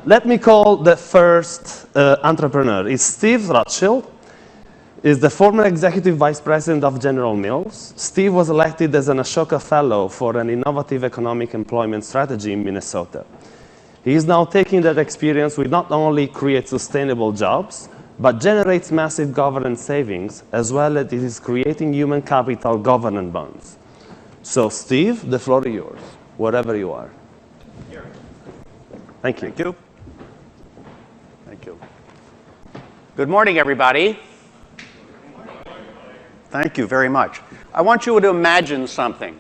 Let me call the first entrepreneur. It's Steve Rothschild. Is the former executive vice president of General Mills. Steve was elected as an Ashoka Fellow for an innovative economic employment strategy in Minnesota. He is now taking that experience with not only create sustainable jobs, but generates massive governance savings, as well as it is creating human capital governance bonds. So Steve, the floor is yours, wherever you are. Here. Thank you. Thank you. Thank you. Good morning, everybody. Thank you very much. I want you to imagine something.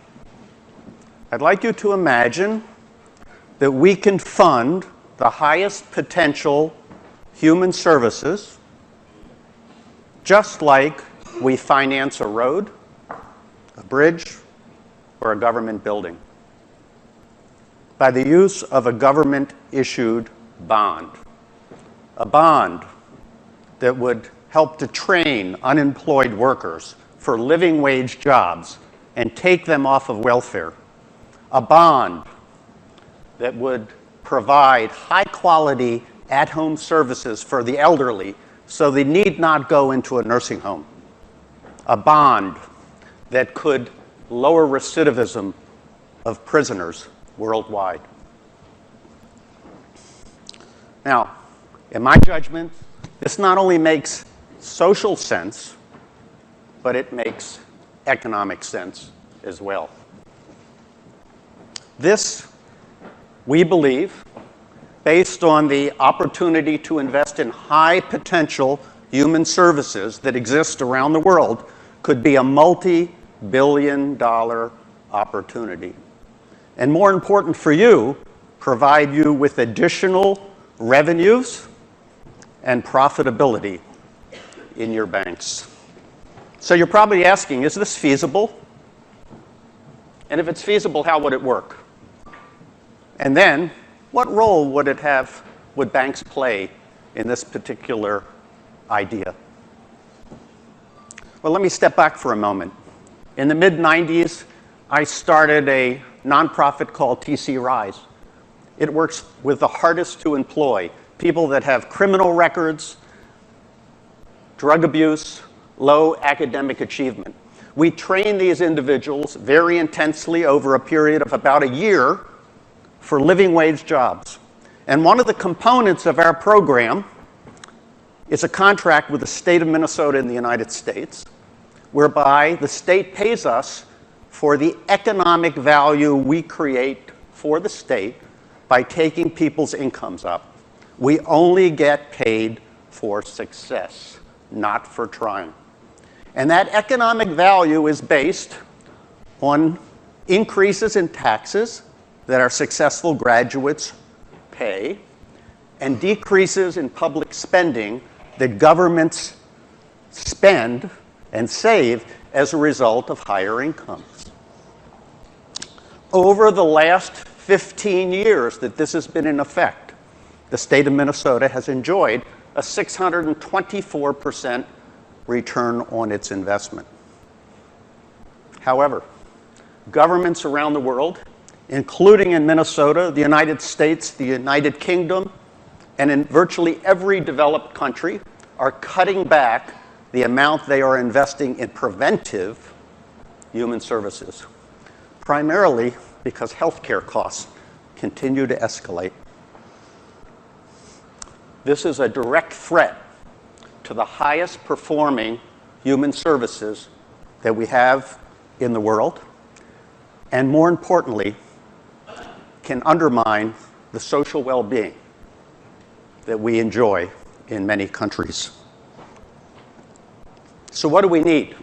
I'd like you to imagine that we can fund the highest potential human services just like we finance a road, a bridge, or a government building by the use of a government-issued bond. A bond that would help to train unemployed workers for living wage jobs and take them off of welfare. A bond that would provide high-quality at-home services for the elderly so they need not go into a nursing home. A bond that could lower recidivism of prisoners worldwide. Now, in my judgment, this not only makes social sense, but it makes economic sense as well. This, we believe, based on the opportunity to invest in high potential human services that exist around the world, could be a multi-billion-dollar opportunity. And more important for you, provide you with additional revenues and profitability in your banks. So you're probably asking, is this feasible? And if it's feasible, how would it work? And then, what role would banks play in this particular idea? Well, let me step back for a moment. In the mid-90s, I started a nonprofit called TC Rise. It works with the hardest to employ, people that have criminal records, drug abuse, low academic achievement. We train these individuals very intensely over a period of about a year for living wage jobs. And one of the components of our program is a contract with the state of Minnesota in the United States, whereby the state pays us for the economic value we create for the state by taking people's incomes up. We only get paid for success, not for trying. And that economic value is based on increases in taxes that our successful graduates pay and decreases in public spending that governments spend and save as a result of higher incomes. Over the last 15 years that this has been in effect, the state of Minnesota has enjoyed a 624% return on its investment. However, governments around the world, including in Minnesota, the United States, the United Kingdom, and in virtually every developed country, are cutting back the amount they are investing in preventive human services, primarily because healthcare costs continue to escalate. This is a direct threat to the highest performing human services that we have in the world, and more importantly, can undermine the social well-being that we enjoy in many countries. So what do we need?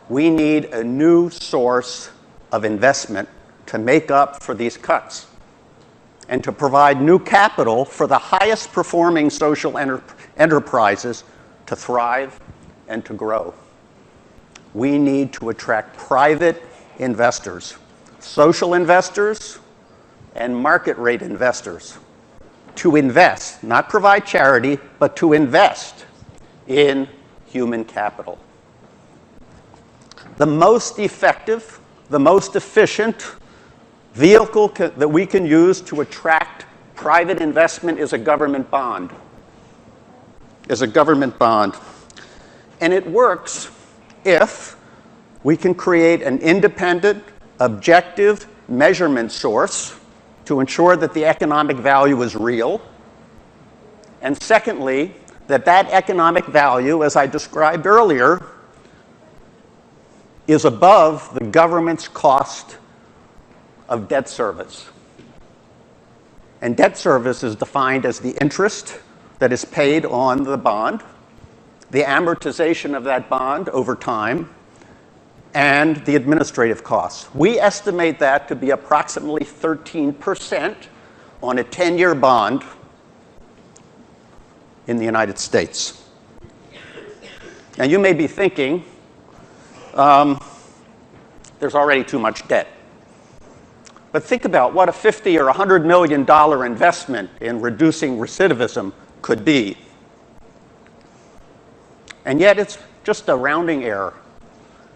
We need a new source of investment to make up for these cuts and to provide new capital for the highest performing social enterprises to thrive and to grow. We need to attract private investors, social investors, and market rate investors to invest, not provide charity, but to invest in human capital. The most effective, the most efficient vehicle that we can use to attract Private investment is a government bond. Is a government bond. And it works if we can create an independent, objective measurement source to ensure that the economic value is real. And secondly, that economic value, as I described earlier, is above the government's cost of debt service. And debt service is defined as the interest that is paid on the bond, the amortization of that bond over time, and the administrative costs. We estimate that to be approximately 13% on a 10-year bond in the United States. Now, you may be thinking, there's already too much debt. But think about what a $50 or $100 million investment in reducing recidivism could be. And yet it's just a rounding error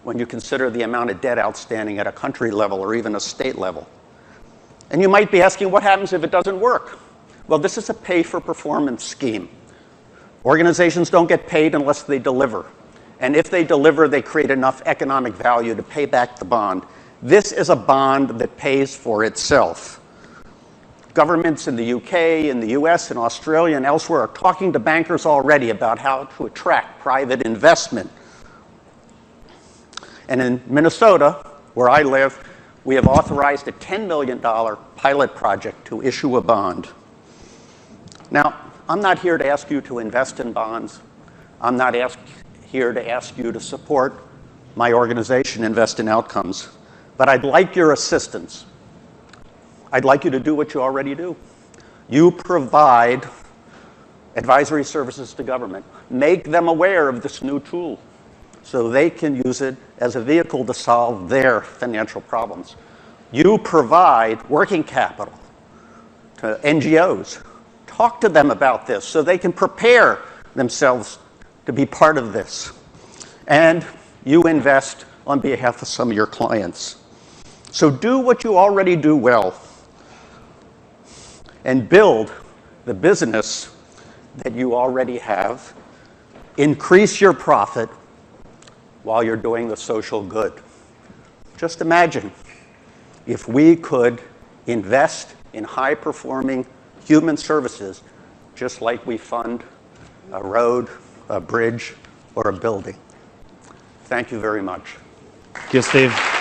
when you consider the amount of debt outstanding at a country level or even a state level. And you might be asking, what happens if it doesn't work? Well, this is a pay-for-performance scheme. Organizations don't get paid unless they deliver. And if they deliver, they create enough economic value to pay back the bond. This is a bond that pays for itself. Governments in the UK, in the US, in Australia, and elsewhere are talking to bankers already about how to attract private investment. And in Minnesota, where I live, we have authorized a $10 million pilot project to issue a bond. Now, I'm not here to ask you to invest in bonds. I'm not here to ask you to support my organization, Invest in Outcomes. But I'd like your assistance. I'd like you to do what you already do. You provide advisory services to government. Make them aware of this new tool so they can use it as a vehicle to solve their financial problems. You provide working capital to NGOs. Talk to them about this so they can prepare themselves to be part of this. And you invest on behalf of some of your clients. So do what you already do well and build the business that you already have. Increase your profit while you're doing the social good. Just imagine if we could invest in high-performing human services just like we fund a road, a bridge, or a building. Thank you very much. Thank you, Steve.